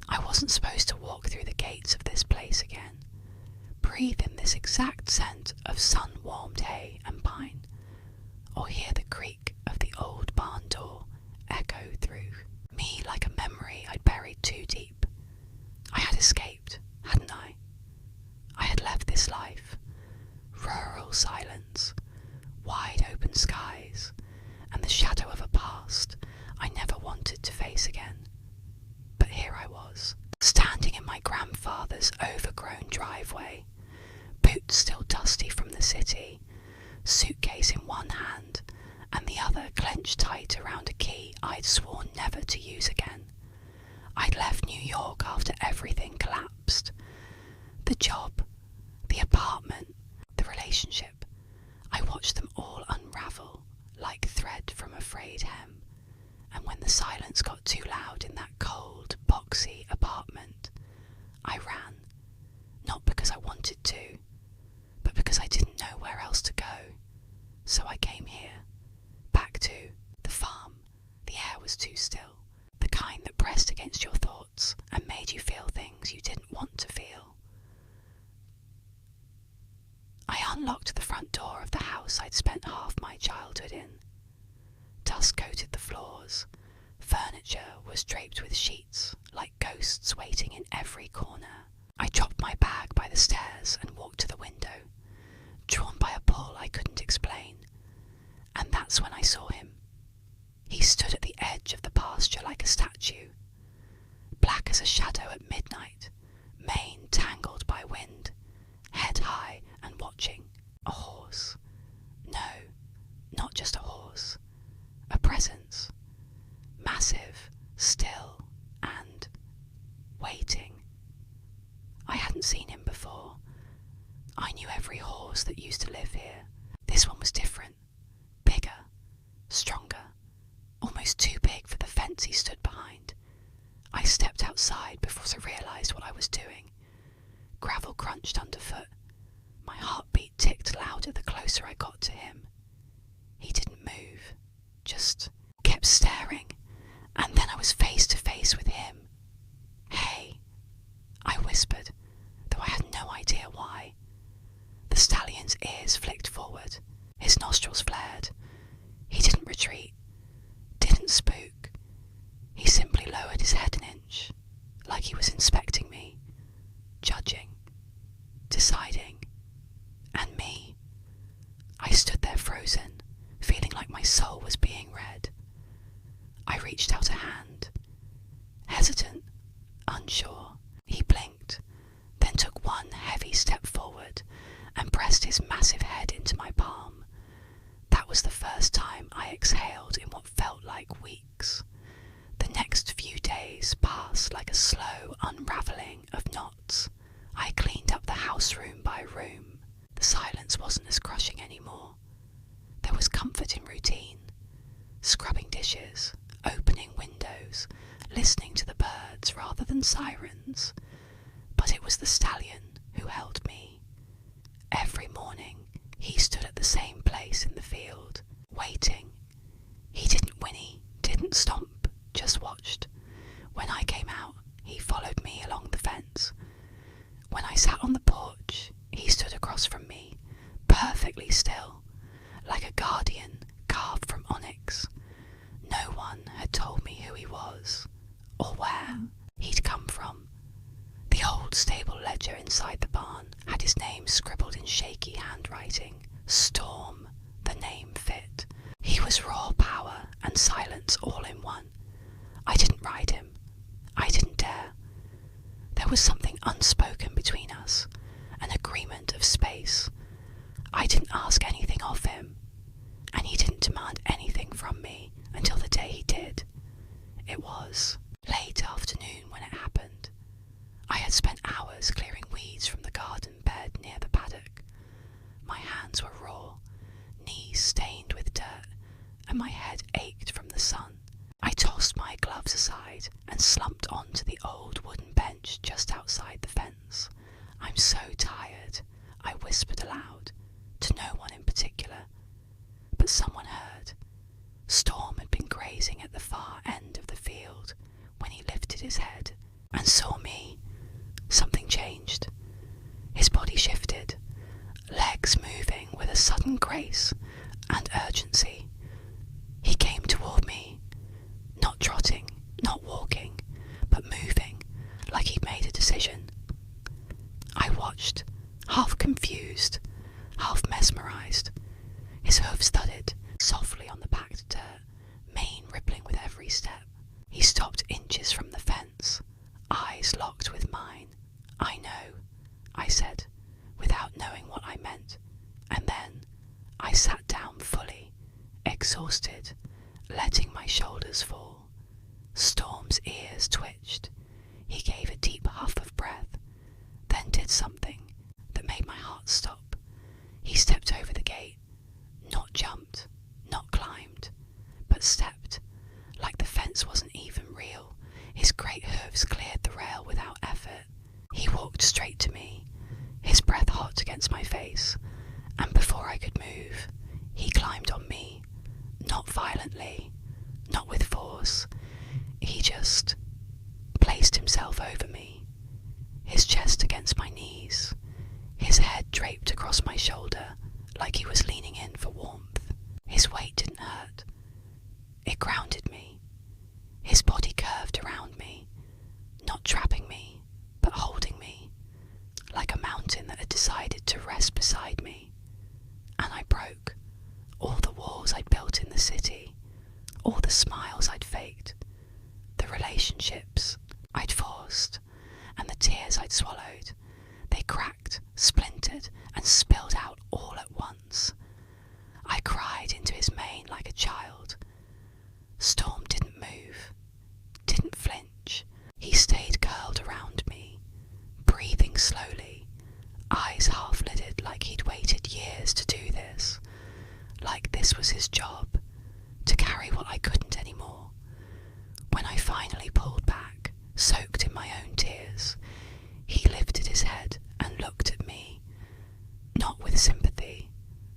I wasn't supposed to walk through the gates of this place again, breathe in this exact scent of sun-warmed hay and pine, or hear the creak of the old barn door echo through me like a memory I'd buried too deep. I had escaped, hadn't I? I had left this life. Rural silence, wide open skies, and the shadow of a past I never wanted to face again. But here I was, standing in my grandfather's overgrown driveway, boots still dusty from the city, suitcase in one hand, and the other clenched tight around a key I'd sworn never to use again. I'd left New York after everything collapsed. The job, the apartment, the relationship. I watched them all unravel like thread from a frayed hem, and when the silence got too loud in that cold, boxy apartment, I ran, not because I wanted to, but because I didn't know where else to go. So I came here, back to the farm. The air was too still, the kind that pressed against your thoughts and made you feel things you didn't want to feel. I unlocked the front door of the house I'd spent half my childhood in. Dust coated the floors. Furniture was draped with sheets, like ghosts waiting in every corner. I dropped my bag by the stairs and walked to the window, drawn by a pull I couldn't explain. And that's when I saw him. He stood at the edge of the pasture like a statue, black as a shadow at midnight, mane tangled by wind, head high and watching. A horse. No, not just a horse. A presence. Massive, still, and waiting. I hadn't seen him before. I knew every horse that used to live here. This one was different. Bigger. Stronger. Almost too big for the fence he stood behind. I stepped outside before I realised what I was doing. Gravel crunched underfoot. My heartbeat ticked louder the closer I got to him. He didn't move, just kept staring, and then I was face to face with him. "Hey," I whispered, though I had no idea why. The stallion's ears flicked forward, his nostrils flared. He didn't retreat, didn't spook. He simply lowered his head an inch, like he was inspecting me, judging, deciding. And me. I stood there frozen, feeling like my soul was being read. I reached out a hand, hesitant, unsure. He blinked, then took one heavy step forward and pressed his massive head into my palm. That was the first time I exhaled in what felt like weeks. The next few days passed like a slow unravelling of knots. I cleaned up the house room by room. The silence wasn't as crushing anymore. There was comfort in routine. Scrubbing dishes, opening windows, listening to the birds rather than sirens. But it was the stallion who held me. Every morning, he stood at the same place in the field, waiting. He didn't whinny, didn't stomp, just watched. When I came out, he followed me along the fence. When I sat on the porch, he stood across from me, perfectly still, like a guardian carved from onyx. No one had told me who he was, or where he'd come from. The old stable ledger inside the barn had his name scribbled in shaky handwriting. Storm, the name fit. He was raw power and silence all in one. I didn't ride him. I didn't dare. There was something unspoken between us, an agreement of space. I didn't ask anything of him, and he didn't demand anything from me until the day he did. It was late afternoon when it happened. I had spent hours clearing weeds from the garden bed near the paddock. My hands were raw, knees stained with dirt, and my head ached from the sun. I tossed my gloves aside and slumped onto the old wooden bench just outside the fence. "I'm so tired," I whispered aloud, to no one in particular. But someone heard. Storm had been grazing at the far end of the field when he lifted his head and saw me, something changed. His body shifted, legs moving with a sudden grace and urgency. He came toward me, not trotting, not walking, but moving, like he'd made a decision. I watched, half confused, half mesmerised. His hooves thudded softly on the packed dirt, mane rippling with every step. He stopped inches from the fence, eyes locked with mine. "I know," I said, without knowing what I meant, and then I sat down fully, exhausted, letting my shoulders fall. Storm's ears twitched. He gave a deep huff of breath, then did something that made my heart stop. He stepped over the gate, not jumped, not climbed, but stepped, like the fence wasn't even real. His great hooves cleared the rail without effort. He walked straight to me, his breath hot against my face, and before I could move, he climbed on me, not violently, not with force. He just placed himself over me, his chest against my knees, his head draped across my shoulder like he was leaning in for warmth. His weight didn't hurt. It grounded me. His body curved around me, not trapping me, but holding me, like a mountain that had decided to rest beside me. And I broke all the walls I'd built in the city, all the smiles I'd faked, the relationships I'd forced, and the tears I'd swallowed. They cracked, splintered, and spilled out all at once. I cried into his mane like a child. Storm didn't move, didn't flinch. He stayed curled around me, breathing slowly, eyes half-lidded like he'd waited years to do this, like this was his job, to carry what I couldn't anymore. When I finally pulled back, soaked in my own tears, he lifted his head and looked at me, not with sympathy,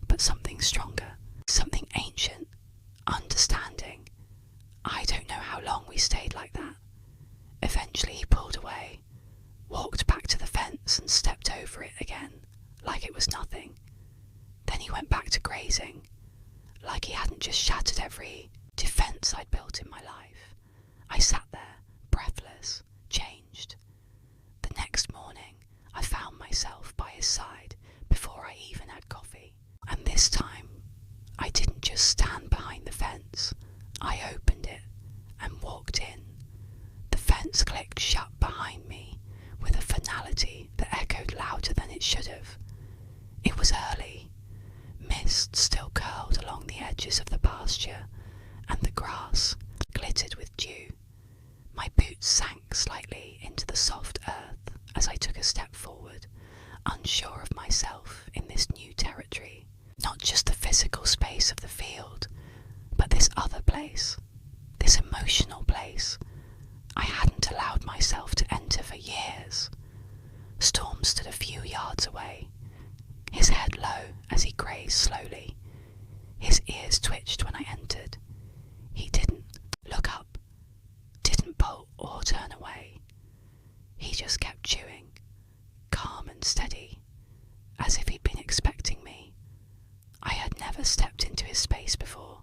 but something stronger, something ancient, understanding. I don't know how long we stayed like that. Eventually he pulled away, walked back to the fence and stepped over it again, like it was nothing. Then he went back to grazing, like he hadn't just shattered every defence I'd built in my life. I sat there, breathless, changed. The next morning, I found myself by his side before I even had coffee. And this time, I didn't just stand behind the fence. I opened it and walked in. The fence clicked shut behind me with a finality that echoed louder than it should have. It was early. Mist still curled along the edges of the pasture, and the grass glittered with dew. My boots sank slightly into the soft earth as I took a step forward, unsure of myself in this new territory. Not just the physical space of the field, but this other place, this emotional place I hadn't allowed myself to enter for years. Storm stood a few yards away, his head low as he grazed slowly. His ears twitched when I entered. He didn't look up, didn't bolt or turn away. He just kept chewing, calm and steady, as if he'd been expecting me. I had never stepped into his space before.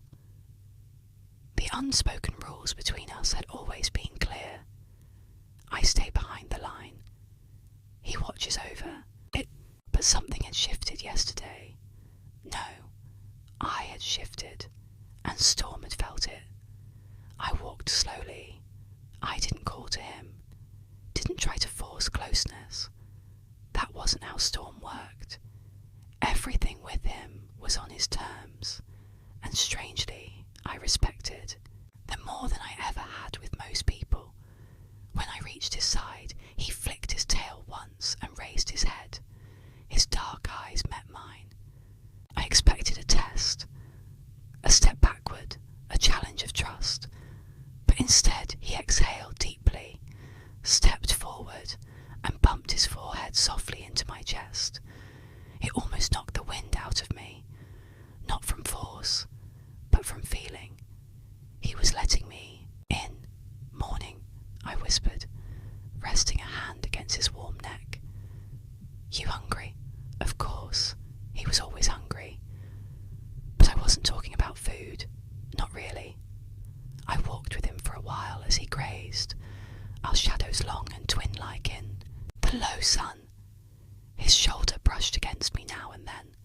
The unspoken rules between us had always been clear. I stay behind the line. He watches over it, but something had shifted yesterday. No, I had shifted, and Storm had felt it. I walked slowly. I didn't call to him, didn't try to force closeness. That wasn't how Storm worked. Everything with him was on his terms, and strangely, I respected them more than I ever had with most people. When I reached his side, he flicked his tail once and raised his head. His dark eyes met mine. I expected a test, a step backward, a challenge of trust, but instead he exhaled deeply, stepped forward, and bumped his forehead softly into my chest. It almost knocked the wind out of me, not from force, but from feeling. He was letting me in. "Morning," I whispered, as he grazed, our shadows long and twin-like in the low sun. His shoulder brushed against me now and then,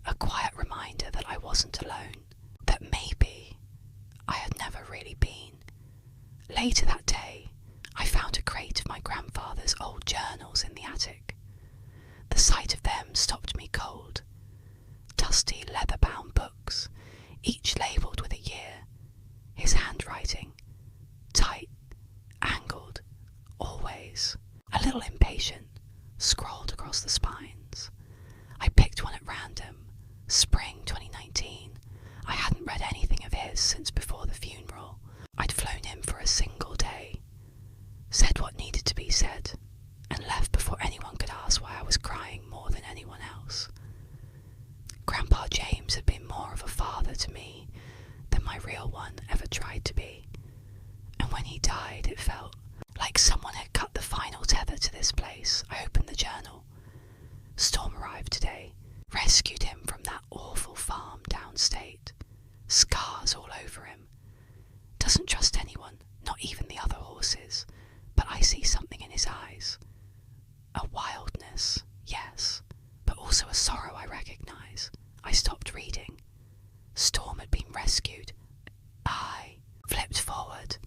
a quiet reminder that I wasn't alone, that maybe I had never really been. Later that day, I found a crate of my grandfather's old journals in the attic. The sight of them stopped me cold. Dusty, leather-bound books, each labelled with a year. His handwriting, tight, angled, always, a little impatient, scrawled across the spines. I picked one at random, spring 2019. I hadn't read anything of his since before the funeral. I'd flown him for a single day, said what needed to be said, and left before anyone could ask why I was crying more than anyone else. Grandpa James had been more of a father to me than my real one ever tried to be, and when he died it felt like someone had cut the final tether to this place. I opened the journal. Storm arrived today, rescued him from that awful farm downstate. Scars all over him. Doesn't trust anyone, not even the other horses, but I see something in his eyes. A wildness, yes, but also a sorrow I recognise. I stopped reading. Storm had been rescued. I flipped forward.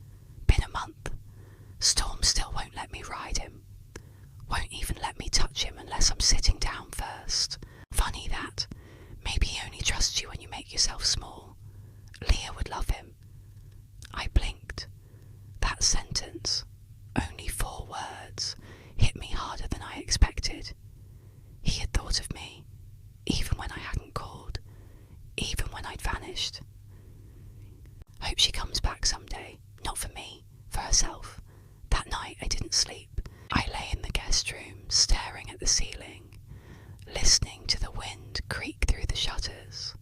Been a month. Storm still won't let me ride him. Won't even let me touch him unless I'm sitting down first. Funny that. Maybe he only trusts you when you make yourself small. Leah would love him. I blinked. That sentence, only 4 words, hit me harder than I expected. He had thought of me, even when I hadn't called, even when I'd vanished. Hope she comes back someday, not for me, for herself. That night I didn't sleep. I lay in the guest room, staring at the ceiling, listening to the wind creak through the shutters.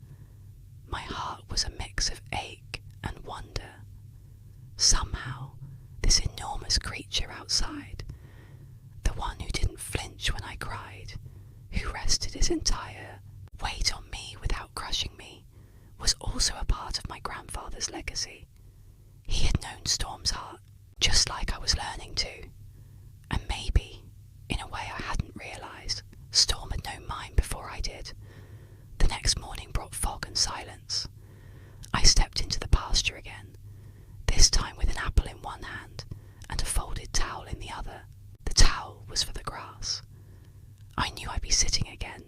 My heart was a mix of ache and wonder. Somehow, this enormous creature outside, the one who didn't flinch when I cried, who rested his entire weight on me without crushing me, was also a part of my grandfather's legacy. He had known Storm's heart, just like I was learning to. And maybe, in a way I hadn't realised, Storm had known mine before I did. The next morning brought fog and silence. I stepped into the pasture again, this time with an apple in one hand and a folded towel in the other. The towel was for the grass. I knew I'd be sitting again,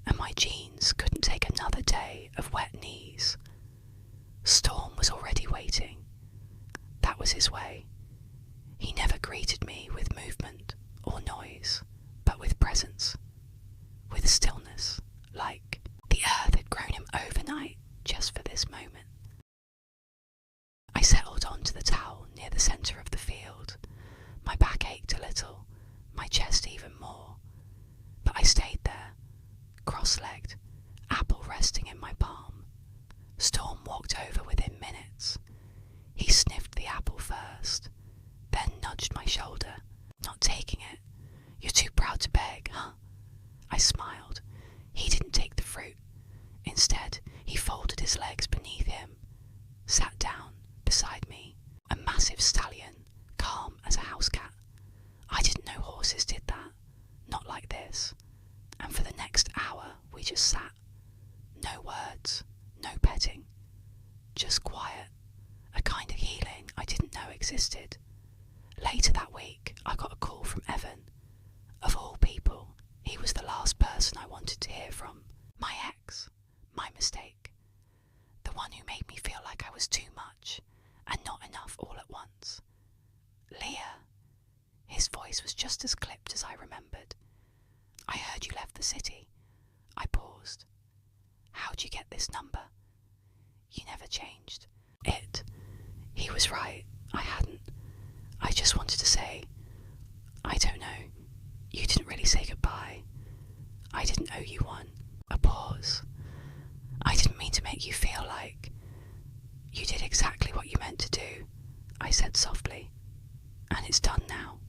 and my jeans couldn't take another day of wet knees. Storm was already waiting. That was his way. He never greeted me with movement or noise, but with presence, with stillness, like the earth had grown him overnight just for this moment. I settled onto the towel near the centre of the field. My back ached a little, my chest even more, but I stayed there, cross-legged, apple resting in my palm. Storm walked over within minutes. He sniffed the apple first, then nudged my shoulder, not taking it. You're too proud to beg, huh? I smiled. He didn't take the fruit. Instead, he folded his legs beneath him, sat down beside me, a massive stallion, calm as a house cat. I didn't know horses did that, not like this. And for the next hour, we just sat. No words, no petting, just quiet, a kind of healing I didn't know existed. Later that week, I got a call from Evan. Of all people, he was the last person I wanted to hear from. My ex, my mistake. The one who made me feel like I was too much and not enough all at once. Leah. His voice was just as clipped as I remembered. I heard you left the city. I paused. How'd you get this number? You never changed. He was right. I hadn't. I just wanted to say, I don't know. You didn't really say goodbye. I didn't owe you one. A pause. I didn't mean to make you feel like you did exactly what you meant to do, I said softly. And it's done now.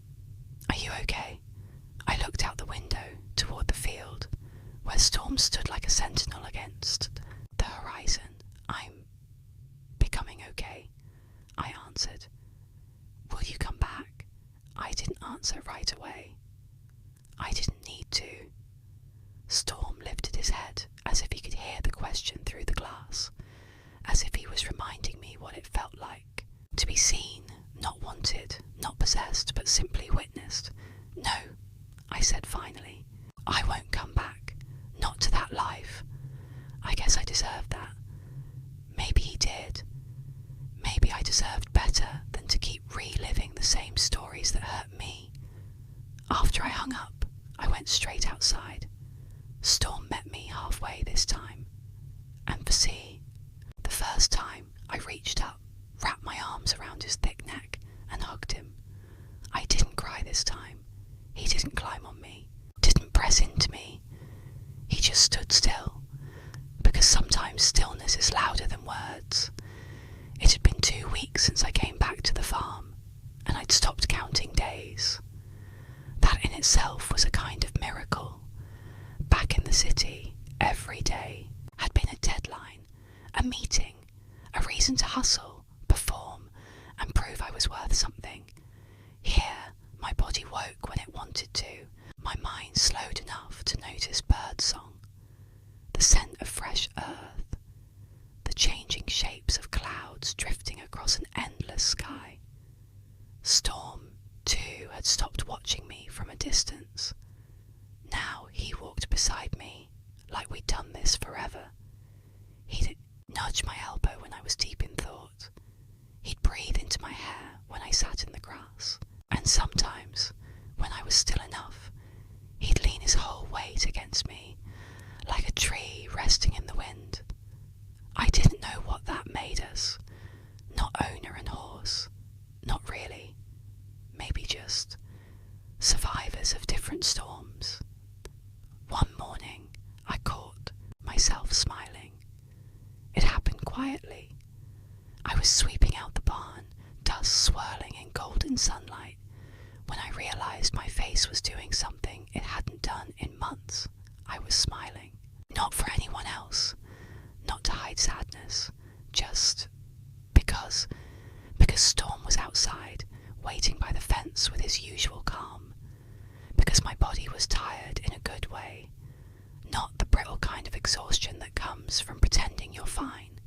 Are you okay? I looked out the window toward the field, where Storm stood like a sentinel against the horizon. I'm becoming okay, I answered. answer right away. I didn't need to. Storm lifted his head as if he could hear the question through the glass, as if he was reminding me what it felt like to be seen, not wanted, not possessed, but simply witnessed. No, I said finally. I won't come back. Not to that life. I guess I deserved that. Maybe he did. Maybe I deserved better than to keep reliving the same stories that hurt me. After I hung up, I went straight outside. Storm met me halfway this time. And for see, the first time I reached up, wrapped my arms around his thick neck and hugged him. I didn't cry this time. He didn't climb on me, didn't press into me. He just stood still, because sometimes stillness is louder than words. It had been 2 weeks since I came back to the farm, and I'd stopped counting days. That in itself was a kind of miracle. Back in the city, every day had been a deadline, a meeting, a reason to hustle, perform, and prove I was worth something. Here, my body woke when it wanted to, my mind slowed enough to notice birdsong, the scent of fresh earth, the changing shapes of clouds drifting across an endless sky. Storm, too, had stopped watching me from a distance. Now he walked beside me, like we'd done this forever. He'd nudge my elbow when I was deep in thought. He'd breathe into my hair when I sat in the grass. And sometimes, when I was still enough, he'd lean his whole weight against me, like a tree resting in the wind. I didn't know what that made us. Not owner and horse. Not really. Maybe just survivors of different storms. One morning, I caught myself smiling. It happened quietly. I was sweeping out the barn, dust swirling in golden sunlight, when I realized my face was doing something it hadn't done in months. I was smiling. Not for anyone else. Not to hide sadness. Just because Storm was outside, waiting by the fence with his usual calm. Because my body was tired in a good way. Not the brittle kind of exhaustion that comes from pretending you're fine.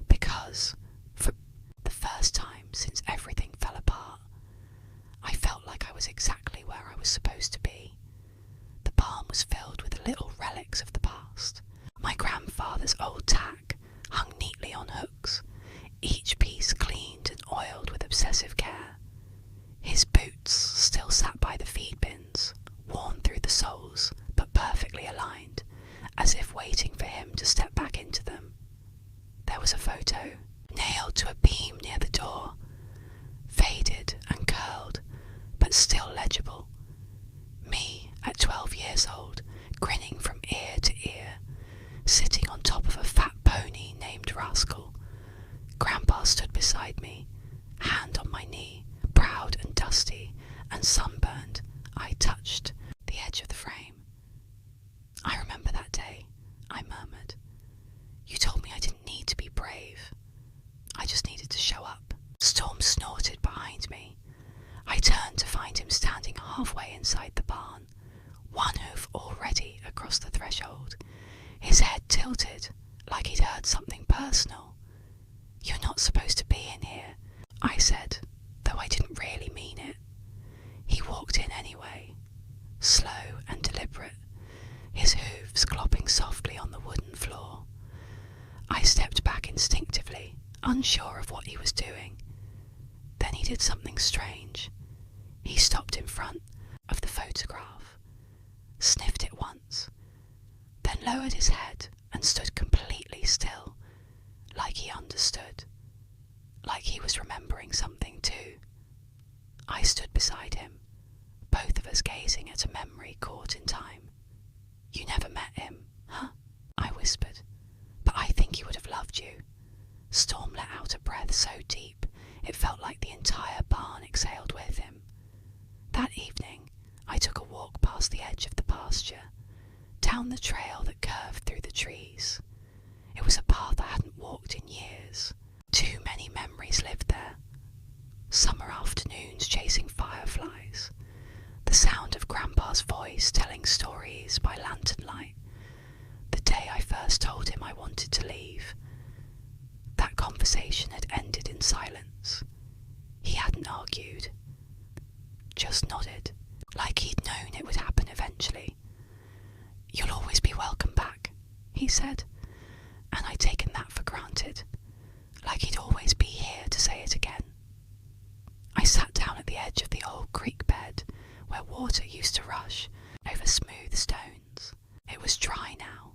Because, for the first time since everything fell apart, I felt like I was exactly where I was supposed to be. The barn was filled with little relics of the past. My grandfather's old tack hung neatly on hooks, each piece cleaned and oiled with obsessive care. His boots still sat by the feed bins, worn through the soles, but perfectly aligned, as if waiting for him to step back into them. There was a photo, nailed to a beam near the door, faded and curled, but still legible. Me, at 12 years old, grinning from ear to ear, sitting on top of a fat pony named Rascal. Grandpa stood beside me, hand on my knee, proud and dusty and sunburned. I touched the edge of the frame. I remember that day, I murmured. You told me I didn't need to be brave. I just needed to show up. Storm snorted behind me. I turned to find him standing halfway inside the barn, one hoof already across the threshold, his head tilted like he'd heard something personal. You're not supposed to be in here, I said, though I didn't really mean it. He walked in anyway, slow and deliberate, his hooves clopping softly on the wooden floor. I stepped back instinctively, unsure of what he was doing. Then he did something strange. He stopped in front of the photograph, sniffed it once, then lowered his head and stood completely still, like he understood, like he was remembering something too. I stood beside him, both of us gazing at a memory caught in time. You never met him, huh? I whispered. But I think he would have loved you. Storm let out a breath so deep it felt like the entire barn exhaled with him. That evening, I took a walk past the edge of the pasture, down the trail that curved through the trees. It was a path I hadn't walked in years. Too many memories lived there. Summer afternoons chasing fireflies, he said, and I'd taken that for granted, like he'd always be here to say it again. I sat down at the edge of the old creek bed where water used to rush over smooth stones. It was dry now,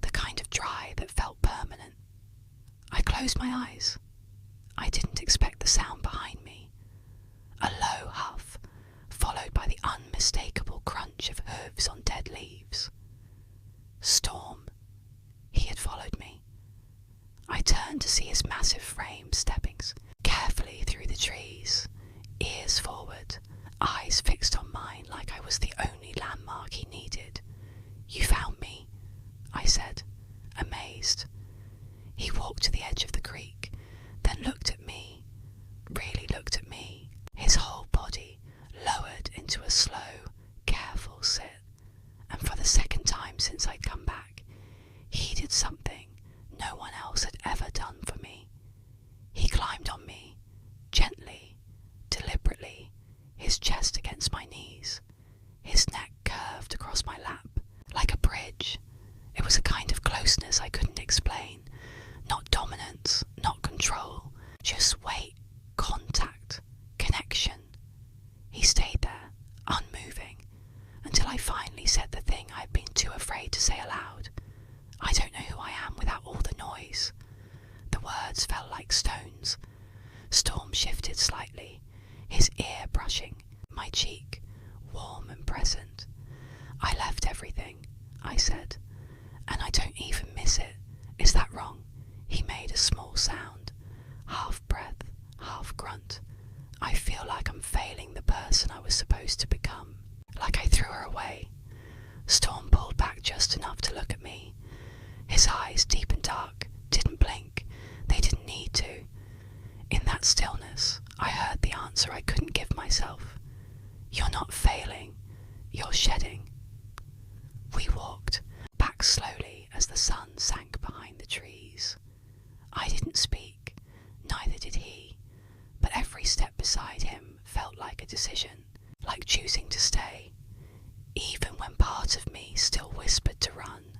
the kind of dry that felt permanent. I closed my eyes. I didn't expect the sound behind me. A low huff, followed by the unmistakable crunch of hooves on dead leaves. Storm. He had followed me. I turned to see his massive frame stepping carefully through the trees, ears forward, eyes fixed on mine like I was the only landmark he needed. "You found me," I said, amazed. He walked to the edge of the creek, then looked at me, really looked at me, his whole body lowered into a slow, careful sit, and for the second time since I'd come back, he did something no one else had ever done for me. He climbed on me, gently, deliberately, his chest against my knees, his neck curved across my lap, like a bridge. It was a kind of closeness I couldn't explain. Not dominance, not control, just weight, contact, connection. He stayed there, unmoving, until I finally said the thing I'd been too afraid to say aloud. "I don't know who I am without all the noise." The words fell like stones. Storm shifted slightly, his ear brushing my cheek, warm and present. "I left everything," I said, "and I don't even miss it. Is that wrong?" He made a small sound, half breath, half grunt. "I feel like I'm failing the person I was supposed to become, like I threw her away." Storm pulled back just enough to look at me. His eyes, deep and dark, didn't blink. They didn't need to. In that stillness, I heard the answer I couldn't give myself. "You're not failing. You're shedding." We walked back slowly as the sun sank behind the trees. I didn't speak, neither did he, but every step beside him felt like a decision, like choosing to stay, even when part of me still whispered to run.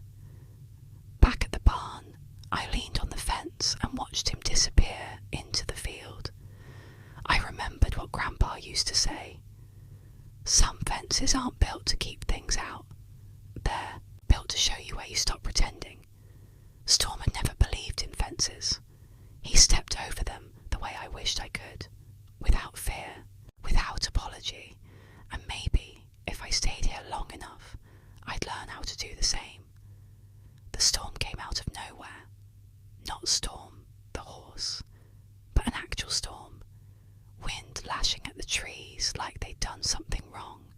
Back at the barn, I leaned on the fence and watched him disappear into the field. I remembered what Grandpa used to say. Some fences aren't built to keep things out. They're built to show you where you stop pretending. Storm had never believed in fences. He stepped over them the way I wished I could, without fear, without apology, and maybe, if I stayed here long enough, I'd learn how to do the same. The storm came out of nowhere. Not Storm, the horse, but an actual storm. Wind lashing at the trees like they'd done something wrong.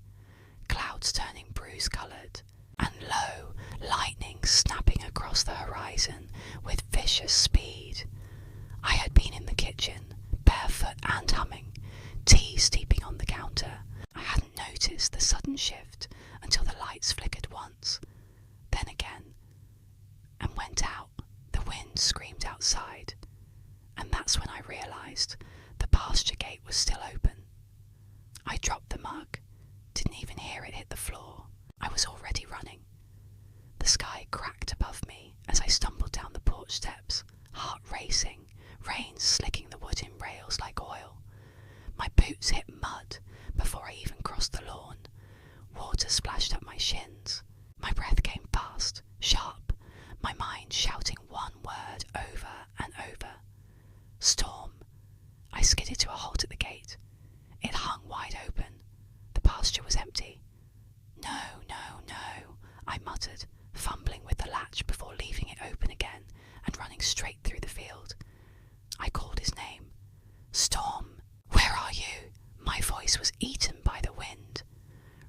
Clouds turning bruise-coloured, and low lightning snapping across the horizon with vicious speed. I had been in the kitchen, barefoot and humming, tea steeping on the counter. I hadn't noticed the sudden shift until the lights flickered once, then again, and went out. The wind screamed outside, and that's when I realised the pasture gate was still open. I dropped the mug, didn't even hear it hit the floor. I was already running. The sky cracked above me as I stumbled down the porch steps, heart racing, rain slicking the wooden rails like oil. My boots hit mud before I even crossed the lawn. Water splashed up my shins. My breath came fast, sharp, my mind shouting one word over and over. Storm. I skidded to a halt at the gate. It hung wide open. The pasture was empty. "No, no, no," I muttered, fumbling with the latch before leaving it open again and running straight through the field. I called his name. "Storm, where are you?" My voice was eaten by the wind.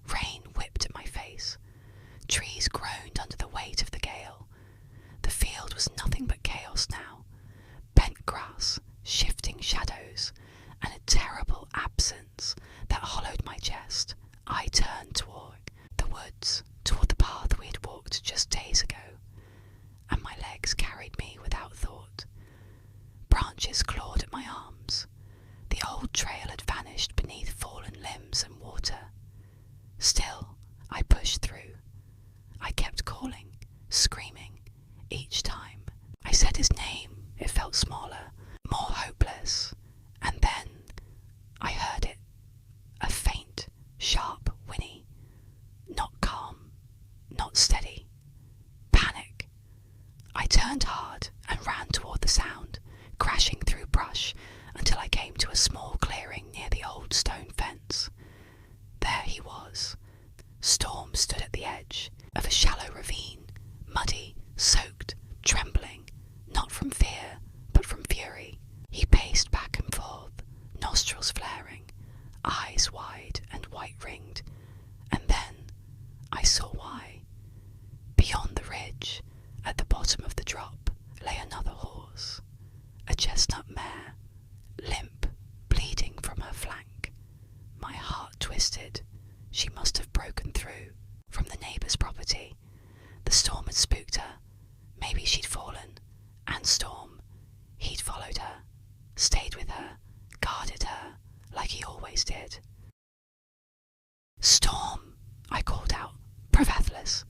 Rain whipped at my face. Trees groaned under the weight of the gale. The field was nothing but chaos now. Bent grass, shifting shadows, and a terrible absence that hollowed my chest. I turned toward the woods, toward the path we had walked just days ago, and my legs carried me without thought. Branches clawed at my arms. The old trail had vanished beneath fallen limbs and water. Still, I pushed through. I kept calling, screaming, small clearing near the old stone fence. There he was. Storm stood at the edge of a shallow ravine, muddy, soaked, trembling, not from fear, but from fury. He paced back and forth, nostrils flaring, eyes wide and white-ringed, and then I saw why. Beyond the ridge, at the bottom of the drop, lay another horse, a chestnut mare, limp, bleeding from her flank. My heart twisted. She must have broken through from the neighbour's property. The storm had spooked her. Maybe she'd fallen. And Storm, he'd followed her, stayed with her, guarded her, like he always did. "Storm!" I called out, breathless.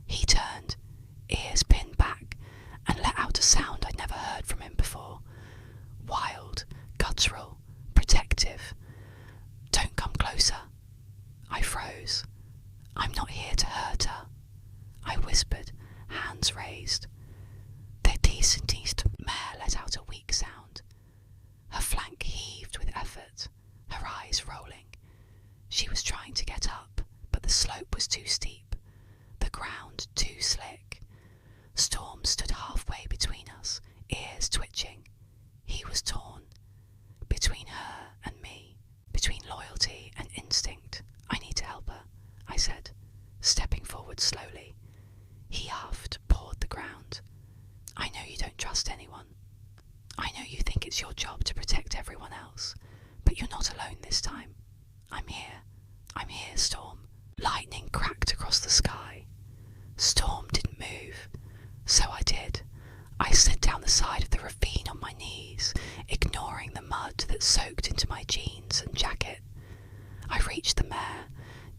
He turned, ears pinned back, and let out a sound I'd never heard from him before. Wild, guttural, protective. "Don't come closer." I froze. "I'm not here to hurt her," I whispered, hands raised. The deceased mare let out a weak sound. Her flank heaved with effort, her eyes rolling. She was trying to get up, but the slope was too steep, the ground too slick. Storm stood halfway between us, ears twitching. He was torn. Between her and me, between loyalty and instinct. "I need to help her," I said, stepping forward slowly. He huffed, pawed the ground. "I know you don't trust anyone. I know you think it's your job to protect everyone else, but you're not alone this time. I'm here, Storm." Lightning cracked across the sky. Storm didn't move, so I did. I slid down the side of the ravine on my knees, ignoring the mud that soaked into my jeans and jacket. I reached the mare,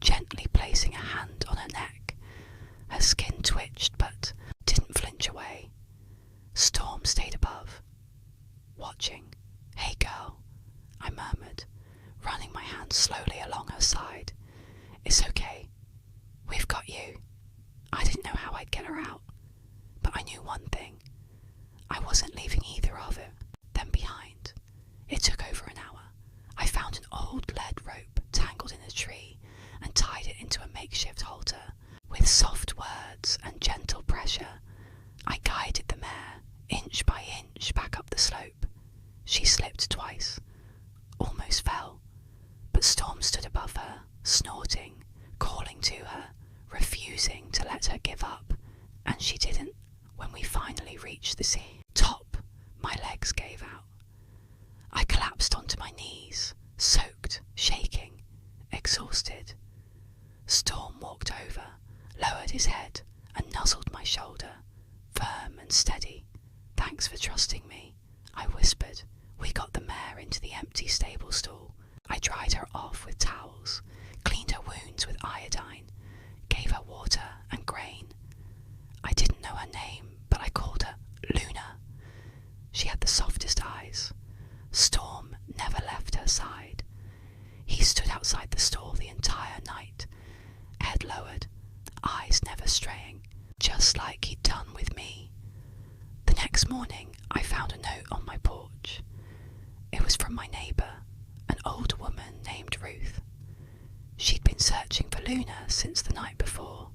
gently placing a hand on her neck. Her skin twitched, but didn't flinch away. Storm stayed above, watching. "Hey, girl," I murmured, running my hand slowly along her side. "It's okay. We've got you." I didn't know how I'd get her out, but I knew one thing. I wasn't leaving either of it, them behind. It took over an hour. I found an old lead rope tangled in a tree and tied it into a makeshift halter. With soft words and gentle pressure, I guided the mare, inch by inch, back up the slope. She slipped twice, almost fell, but Storm stood above her, snorting, calling to her, refusing to let her give up, and she didn't. When we finally reached the top, my legs gave out. I collapsed onto my knees, soaked, shaking, exhausted. Storm walked over, lowered his head, and nuzzled my shoulder, firm and steady. "Thanks for trusting me," I whispered. We got the mare into the empty stable stall. I dried her off with towels, cleaned her wounds with iodine, gave her water and grain. I didn't know her name, but I called her Luna. She had the softest eyes. Storm never left her side. He stood outside the stall the entire night, head lowered, eyes never straying, just like he'd done with me. The next morning, I found a note on my porch. It was from my neighbour, an older woman named Ruth. She'd been searching for Luna since the night before.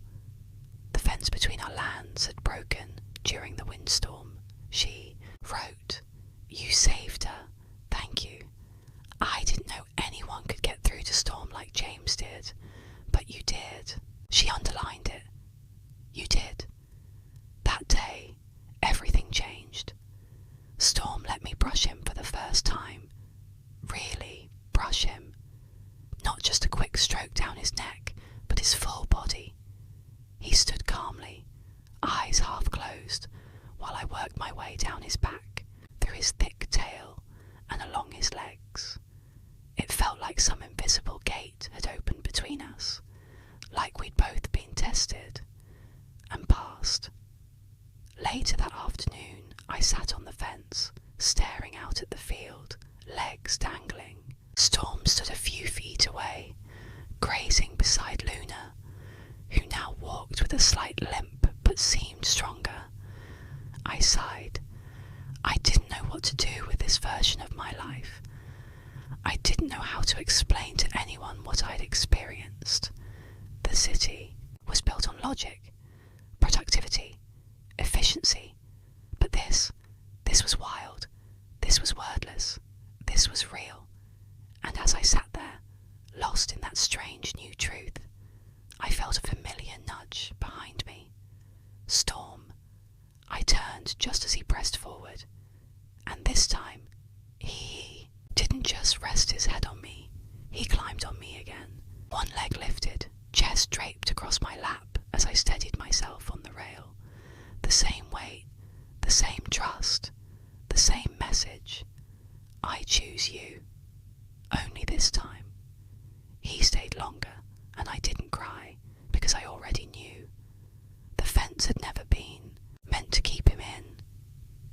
The fence between our lands had broken during the windstorm. She wrote, "You saved her. Thank you. I didn't know anyone could get through to Storm like James did, but you did." She underlined it. "You did." That day, everything changed. Storm let me brush him for the first time. Really brush him. Not just a quick stroke down his neck, but his full body. He stood calmly, eyes half closed, while I worked my way down his back, through his thick tail, and along his legs. It felt like some invisible gate had opened between us, like we'd both been tested and passed. Later that afternoon, I sat on the fence, staring out at the field, legs dangling. Storm stood a few feet away, grazing beside Luna, who now walked with a slight limp but seemed stronger. I sighed. I didn't know what to do with this version of my life. to explain to anyone what I'd experienced. The city was built on logic, productivity, efficiency, but this was wild, this was wordless, this was real, and as I sat there, lost in that strange new truth, I felt a familiar nudge behind me. Storm. I turned just as he pressed forward, and this time, he didn't just rest his head on me, he climbed on me again. One leg lifted, chest draped across my lap as I steadied myself on the rail. The same weight, the same trust, the same message. I choose you. Only this time. He stayed longer, and I didn't cry, because I already knew. The fence had never been meant to keep him in.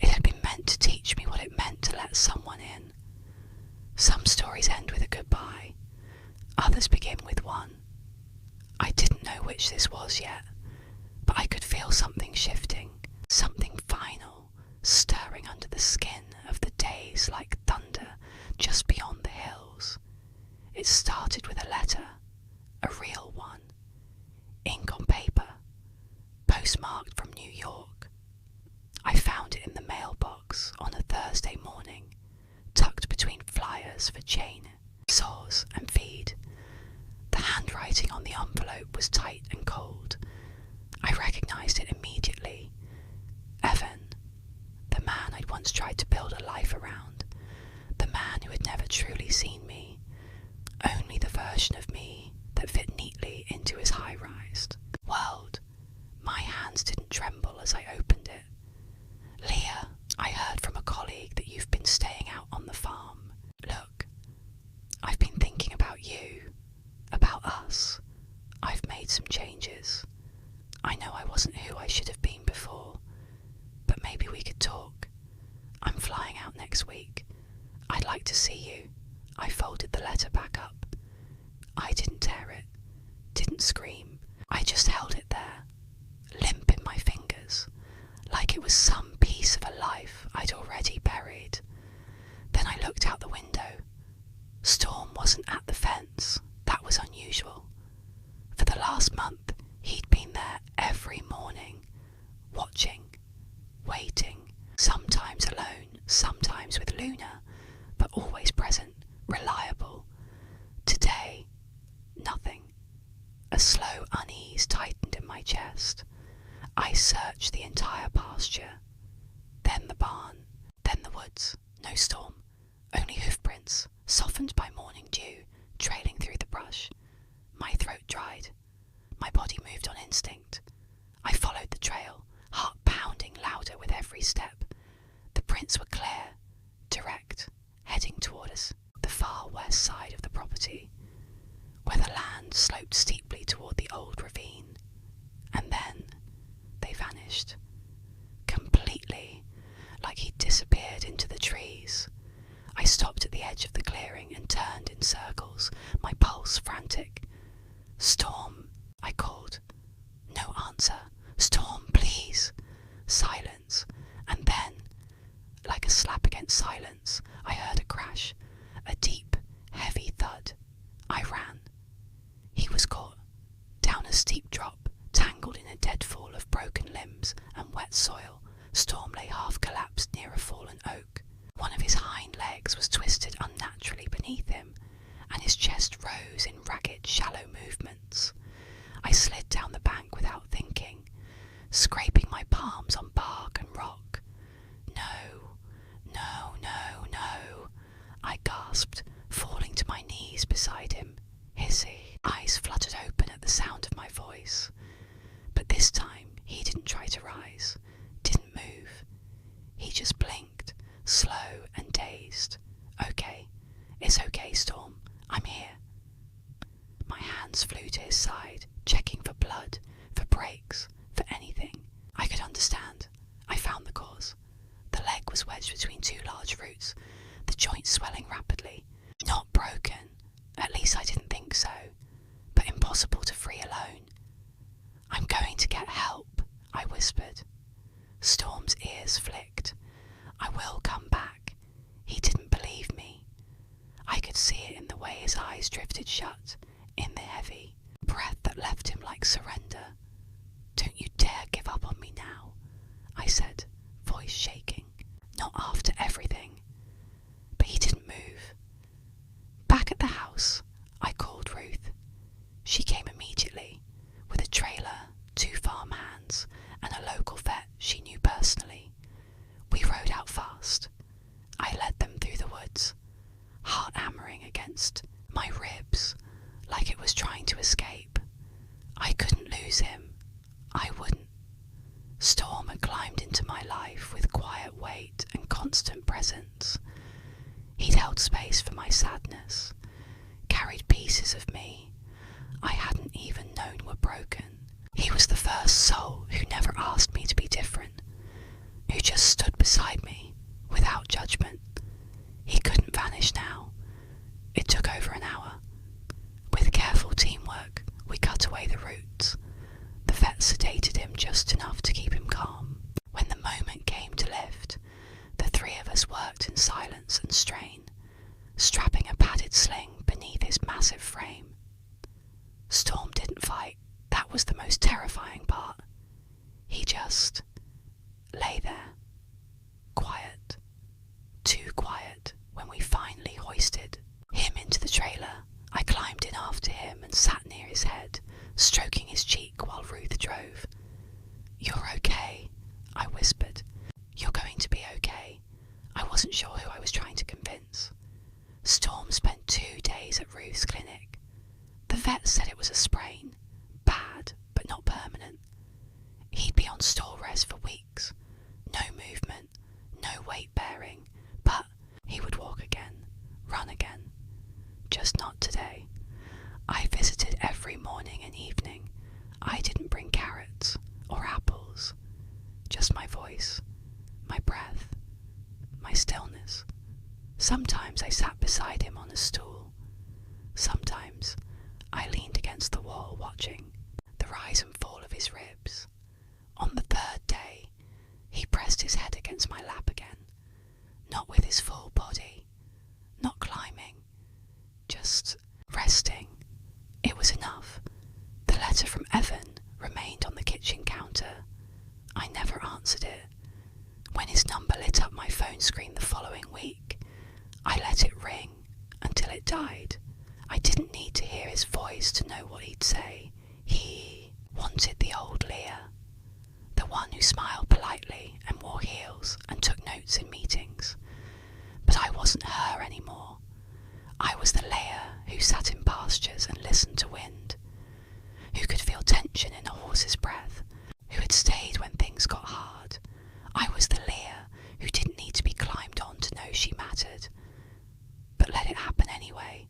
It had been meant to teach me what it meant to let someone in. Some stories end with a goodbye. Others begin with one. I didn't know which this was yet, but I could feel something shifting, something final, stirring under the skin of the days like thunder just beyond the hills. It started with a letter, a real one, ink on paper, postmarked from New York. I found it in the mailbox on a Thursday morning, tucked between flyers for chain, saws and feed. The handwriting on the envelope was tight and cold. I recognised it immediately. Evan, the man I'd once tried to build a life around, the man who had never truly seen me, only the version of me that fit neatly into his high-rised world. My hands didn't tremble as I opened it. Leah, I heard from a colleague that you've been staying out on the farm. Look, I've been thinking about you, about us. I've made some changes. I know I wasn't who I should have been before, but maybe we could talk. I'm flying out next week. I'd like to see you. I folded the letter back up. I didn't tear it, didn't scream. I just held it there, limp in my fingers, like it was some piece of a life I'd already buried. Then I looked out the window. Storm wasn't at the fence. That was unusual. For the last month, he'd been there every morning, watching, waiting, sometimes alone, sometimes with Luna, but always present, reliable. Today, nothing. A slow unease tightened in my chest. I searched the entire pasture, then the barn, then the woods. No storm, only hoofprints, softened by morning dew, trailing through the brush. My throat dried. My body moved on instinct. I followed the trail, heart pounding louder with every step. The prints were clear, direct, heading toward us, the far west side of the property, where the land sloped steeply toward the old ravine. And then they vanished, completely, like he'd disappeared into the trees. I stopped at the edge of the clearing and turned in circles, my pulse frantic. Storm, I called. No answer. Storm, please. Silence. And then, like a slap against silence, I heard a crash, a deep, heavy thud. I ran. He was caught, down a steep drop, tangled in a deadfall of broken limbs and wet soil. Storm lay half collapsed near a fallen oak. One of his hind legs was twisted unnaturally beneath him, and his chest rose in ragged, shallow movements. I slid down the bank without thinking, scraping my palms on bark and rock. No, no, no, no, I gasped, falling to my knees beside him. Hissy. Eyes fluttered open at the sound of my voice. But this time he didn't try to rise, didn't move. He just blinked, slow and dazed. Okay, it's okay, Storm. I'm here. My hands flew to his side, checking for blood, for breaks, for anything. I could understand. I found the cause. The leg was wedged between two large roots, the joint swelling rapidly. Not broken. At least I didn't think so. But impossible to free alone. I'm going to get help, I whispered. Storm's ears flicked. I will come back. He didn't believe me. I could see it in the way way his eyes drifted shut in the heavy breath that left him like surrender. "Don't you dare give up on me now," I said, voice shaking. "Not after everything." But he didn't move. Back at the house, I called Ruth. She came immediately, with a trailer, 2 farm hands, and a local vet she knew personally. We rode out fast. I led them through the woods, heart hammering against my ribs like it was trying to escape. I couldn't lose him. I wouldn't. Storm had climbed into my life with quiet weight and constant presence. He'd held space for my sadness, carried pieces of me I hadn't even known were broken. He was the first soul who never asked me to be different, who just stood beside me without judgment. He couldn't vanish now. It took over an hour. With careful teamwork, we cut away the roots. The vet sedated him just enough to keep him calm. When the moment came to lift, the 3 of us worked in silence and strain, strapping a padded sling beneath his massive frame. Storm didn't fight. That was the most terrifying part. He just lay there, quiet, too quiet. When we finally hoisted him into the trailer, I climbed in after him and sat near his head, stroking his cheek while Ruth drove. "You're okay," I whispered. "You're going to be okay." I wasn't sure who I was trying to convince. Storm spent 2 days at Ruth's clinic. The vet said it was a sprain, bad but not permanent. He'd be on stall rest for weeks, no movement, no weight bearing, but he would walk again, run again. Just not today. I visited every morning and evening. I didn't bring carrots or apples, just my voice, my breath, my stillness. Sometimes I sat beside him on a stool. Sometimes I leaned against the wall watching the rise and fall of his ribs. On the 3rd day, he pressed his head against my lap again, not with his full body, not climbing, just resting. It was enough. The letter from Evan remained on the kitchen counter. I never answered it. When his number lit up my phone screen the following week, I let it ring until it died. I didn't need to hear his voice to know what he'd say. He wanted the old Leah, the one who smiled politely and wore heels and took notes in meetings. But I wasn't her anymore. I was the Leah who sat in pastures and listened to wind, who could feel tension in a horse's breath, who had stayed when things got hard. I was the Leah who didn't need to be climbed on to know she mattered, but let it happen anyway,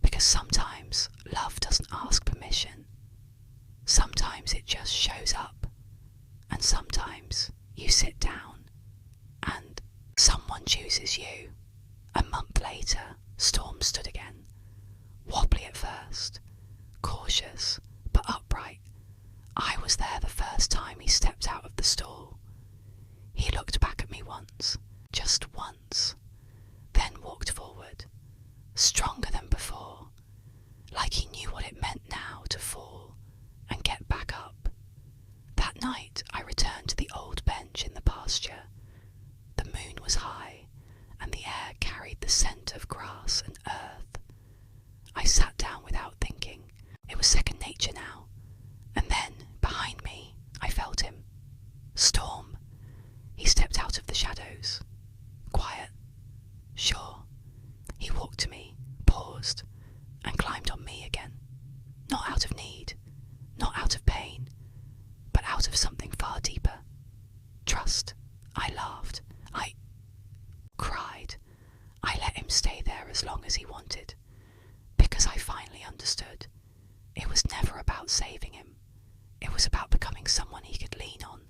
because sometimes love doesn't ask permission. Sometimes it just shows up, and sometimes you sit down and someone chooses you. A month later, Storm stood again, wobbly at first, cautious but upright. I was there the first time he stepped out of the stall. He looked back at me once, just once, then walked forward, stronger than before, like he knew what it meant now to fall and get back up. That night I returned to the old bench in the pasture. The moon was high, and the air carried the scent of grass and earth. I sat down without thinking. It was second nature now. And then, behind me, I felt him. Storm. He stepped out of the shadows. Quiet. Sure. He walked to me, paused, and climbed on me again. Not out of need, not out of pain, but out of something far deeper. Trust. I laughed. I cried. I let him stay there as long as he wanted, because I finally understood. It was never about saving him. It was about becoming someone he could lean on